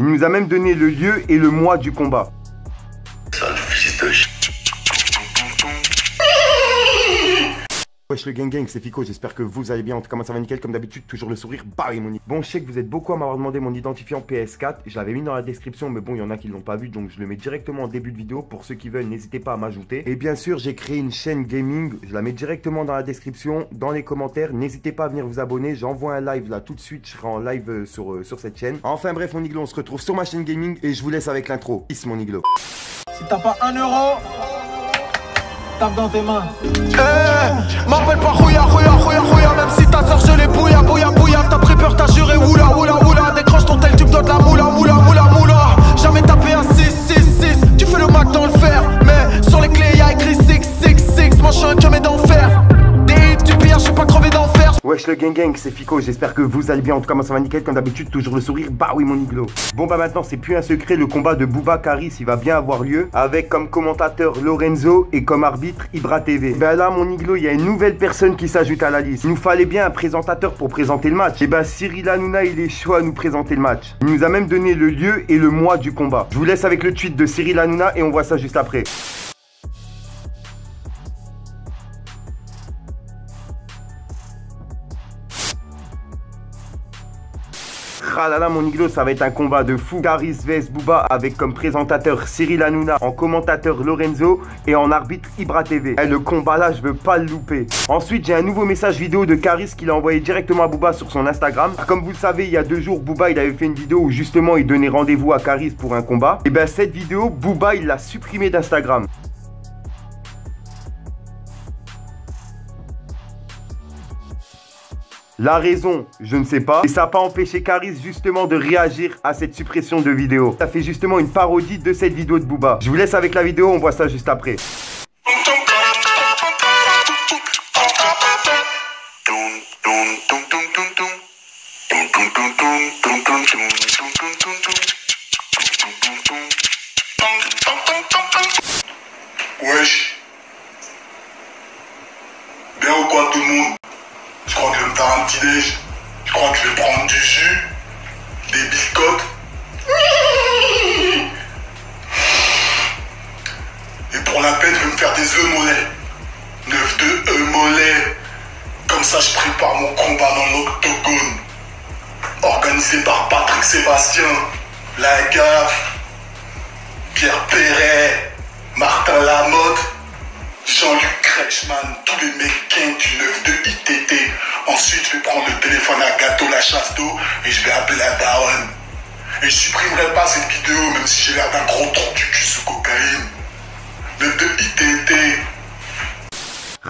Il nous a même donné le lieu et le mois du combat. Sale fils de ch... Wesh le gang, c'est Fico, j'espère que vous allez bien, en tout cas moi ça va nickel, comme d'habitude, toujours le sourire, bah et mon... Bon, je sais que vous êtes beaucoup à m'avoir demandé mon identifiant PS4, je l'avais mis dans la description, mais bon, il y en a qui l'ont pas vu, donc je le mets directement en début de vidéo, pour ceux qui veulent, n'hésitez pas à m'ajouter. Et bien sûr, j'ai créé une chaîne gaming, je la mets directement dans la description, dans les commentaires, n'hésitez pas à venir vous abonner, j'envoie un live là tout de suite, je serai en live sur cette chaîne. Enfin bref mon iglo, on se retrouve sur ma chaîne gaming, et je vous laisse avec l'intro. Peace mon iglo. Si t'as pas 1 euro, tape dans tes mains. M'appelle pas Rouya, même si ta soeur je l'ai bouilla, t'as pris peur, t'as juré, oula, décroche ton tel, tu me donnes la moula, jamais tapé un 6, tu fais le Mac dans le fer, mais sur les clés y'a écrit 6, moi je suis un camé d'enfer, des tu pires, je suis pas crevé d'enfer. Wesh le gang, c'est Fico, j'espère que vous allez bien, en tout cas moi ça va nickel, comme d'habitude, toujours le sourire, bah oui mon iglo. Bon bah maintenant c'est plus un secret, le combat de Booba Caris il va bien avoir lieu, avec comme commentateur Lorenzo et comme arbitre Ibra TV. Ben là mon iglo, il y a une nouvelle personne qui s'ajoute à la liste. Il nous fallait bien un présentateur pour présenter le match, et ben Cyril Hanouna il est chaud à nous présenter le match. Il nous a même donné le lieu et le mois du combat. Je vous laisse avec le tweet de Cyril Hanouna et on voit ça juste après. Ah là là mon iglo, ça va être un combat de fou. Caris vs Booba avec comme présentateur Cyril Hanouna, en commentateur Lorenzo et en arbitre Ibra TV. Le combat là, je veux pas le louper. Ensuite, j'ai un nouveau message vidéo de Caris qu'il a envoyé directement à Booba sur son Instagram. Comme vous le savez, il y a 2 jours, Booba il avait fait une vidéo où justement il donnait rendez-vous à Caris pour un combat. Et ben cette vidéo, Booba il l'a supprimée d'Instagram. La raison, je ne sais pas. Et ça n'a pas empêché Caris justement de réagir à cette suppression de vidéo. Ça fait justement une parodie de cette vidéo de Booba. Je vous laisse avec la vidéo, on voit ça juste après. Wesh. Bien ou quoi tout le monde? Je crois que je vais me faire un petit déj. Je crois que je vais prendre du jus, des biscottes. Et pour la peine, je vais me faire des œufs mollets. 9 de œufs mollets. Comme ça, je prépare mon combat dans l'octogone. Organisé par Patrick Sébastien, La Gaffe, Pierre Perret, Martin Lamotte, Jean-Luc Kretschmann, tous les mecs du 9 de ITT. Ensuite, je vais prendre le téléphone à Gâteau La Chasse d'eau et je vais appeler la daronne. Et je supprimerai pas cette vidéo, même si j'ai l'air d'un gros trou du cul sous cocaïne. 9 de ITT.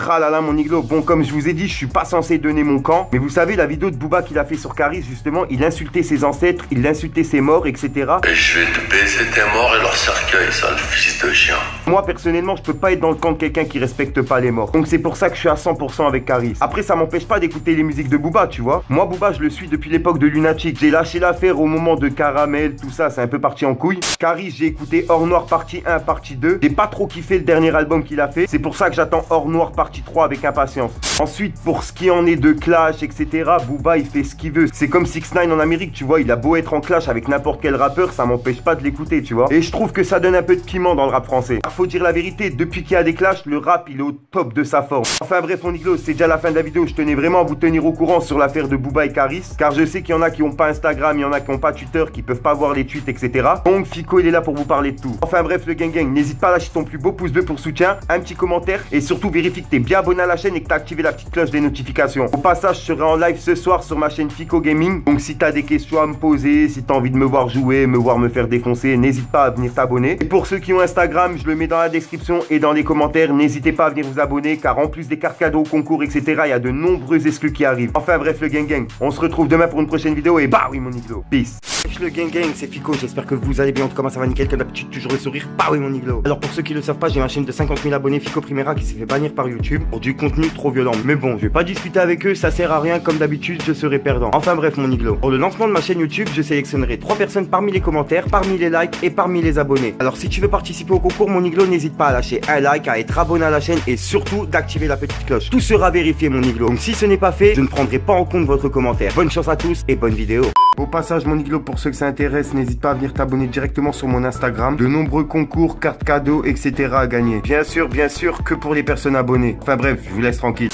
Ah là là mon iglo, bon comme je vous ai dit, je suis pas censé donner mon camp. Mais vous savez la vidéo de Booba qu'il a fait sur Caris justement, il insultait ses ancêtres, il insultait ses morts, etc. Et je vais te baiser tes morts et leur cercueil, sale fils de chien. Moi personnellement je peux pas être dans le camp de quelqu'un qui respecte pas les morts. Donc c'est pour ça que je suis à 100% avec Caris. Après ça m'empêche pas d'écouter les musiques de Booba, tu vois. Moi Booba je le suis depuis l'époque de Lunatic. J'ai lâché l'affaire au moment de Caramel, tout ça, c'est un peu parti en couille. Caris j'ai écouté Or Noir partie 1, partie 2. J'ai pas trop kiffé le dernier album qu'il a fait. C'est pour ça que j'attends Or Noir partie 3 avec impatience. Ensuite, pour ce qui en est de clash, etc., Booba il fait ce qu'il veut. C'est comme 6ix9ine en Amérique, tu vois, il a beau être en clash avec n'importe quel rappeur, ça m'empêche pas de l'écouter, tu vois. Et je trouve que ça donne un peu de piment dans le rap français. Faut dire la vérité, depuis qu'il y a des clashs, le rap il est au top de sa forme. Enfin bref mon iglo, c'est déjà la fin de la vidéo, je tenais vraiment à vous tenir au courant sur l'affaire de Booba et Caris, car je sais qu'il y en a qui ont pas Instagram, il y en a qui ont pas Twitter, qui peuvent pas voir les tweets, etc. Donc Fico il est là pour vous parler de tout. Enfin bref le gang, n'hésite pas à lâcher ton plus beau pouce bleu pour soutien, un petit commentaire, et surtout vérifie que t'es bien abonné à la chaîne et que t'as activé la petite cloche des notifications. Au passage, je serai en live ce soir sur ma chaîne Fico Gaming. Donc si t'as des questions à me poser, si t'as envie de me voir jouer, me voir me faire défoncer, n'hésite pas à venir t'abonner. Et pour ceux qui ont Instagram, je le mets dans la description et dans les commentaires. N'hésitez pas à venir vous abonner, car en plus des cartes cadeaux, concours, etc., il y a de nombreux exclus qui arrivent. Enfin bref le gang, on se retrouve demain pour une prochaine vidéo et bah oui mon iglo, peace. Le gang, c'est Fico, j'espère que vous allez bien, en tout cas moi ça va nickel, comme d'habitude toujours le sourire, bah oui mon iglo. Alors pour ceux qui le savent pas, j'ai ma chaîne de 50 000 abonnés Fico Primera qui s'est fait bannir par YouTube pour du contenu trop violent. Mais bon, je vais pas discuter avec eux, ça sert à rien, comme d'habitude je serai perdant. Enfin bref mon iglo, pour le lancement de ma chaîne YouTube, je sélectionnerai 3 personnes parmi les commentaires, parmi les likes et parmi les abonnés. Alors si tu veux participer au concours mon iglo, n'hésite pas à lâcher un like, à être abonné à la chaîne et surtout d'activer la petite cloche. Tout sera vérifié mon iglo. Donc si ce n'est pas fait, je ne prendrai pas en compte votre commentaire. Bonne chance à tous et bonne vidéo. Au passage, mon iglo, pour ceux que ça intéresse, n'hésite pas à venir t'abonner directement sur mon Instagram. De nombreux concours, cartes cadeaux, etc. à gagner. Bien sûr, que pour les personnes abonnées. Enfin bref, je vous laisse tranquille.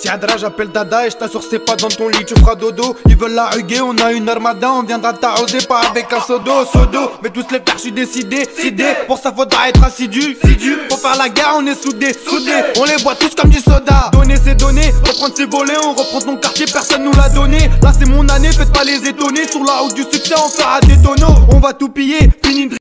Si Adra j'appelle Dada et je t'assure c'est pas dans ton lit tu feras dodo. Ils veulent la huguer, on a une armada, on viendra t'arroser pas avec un sodo. Mais tous les frères je suis décidé, pour ça faudra être assidu. Pour faire la guerre on est soudés, on les boit tous comme du soda. Donner c'est donner, reprendre c'est voler, on reprend ton quartier, personne nous l'a donné. Là c'est mon année, faites pas les étonner, sur la route du succès on fera des tonneaux. On va tout piller, fini de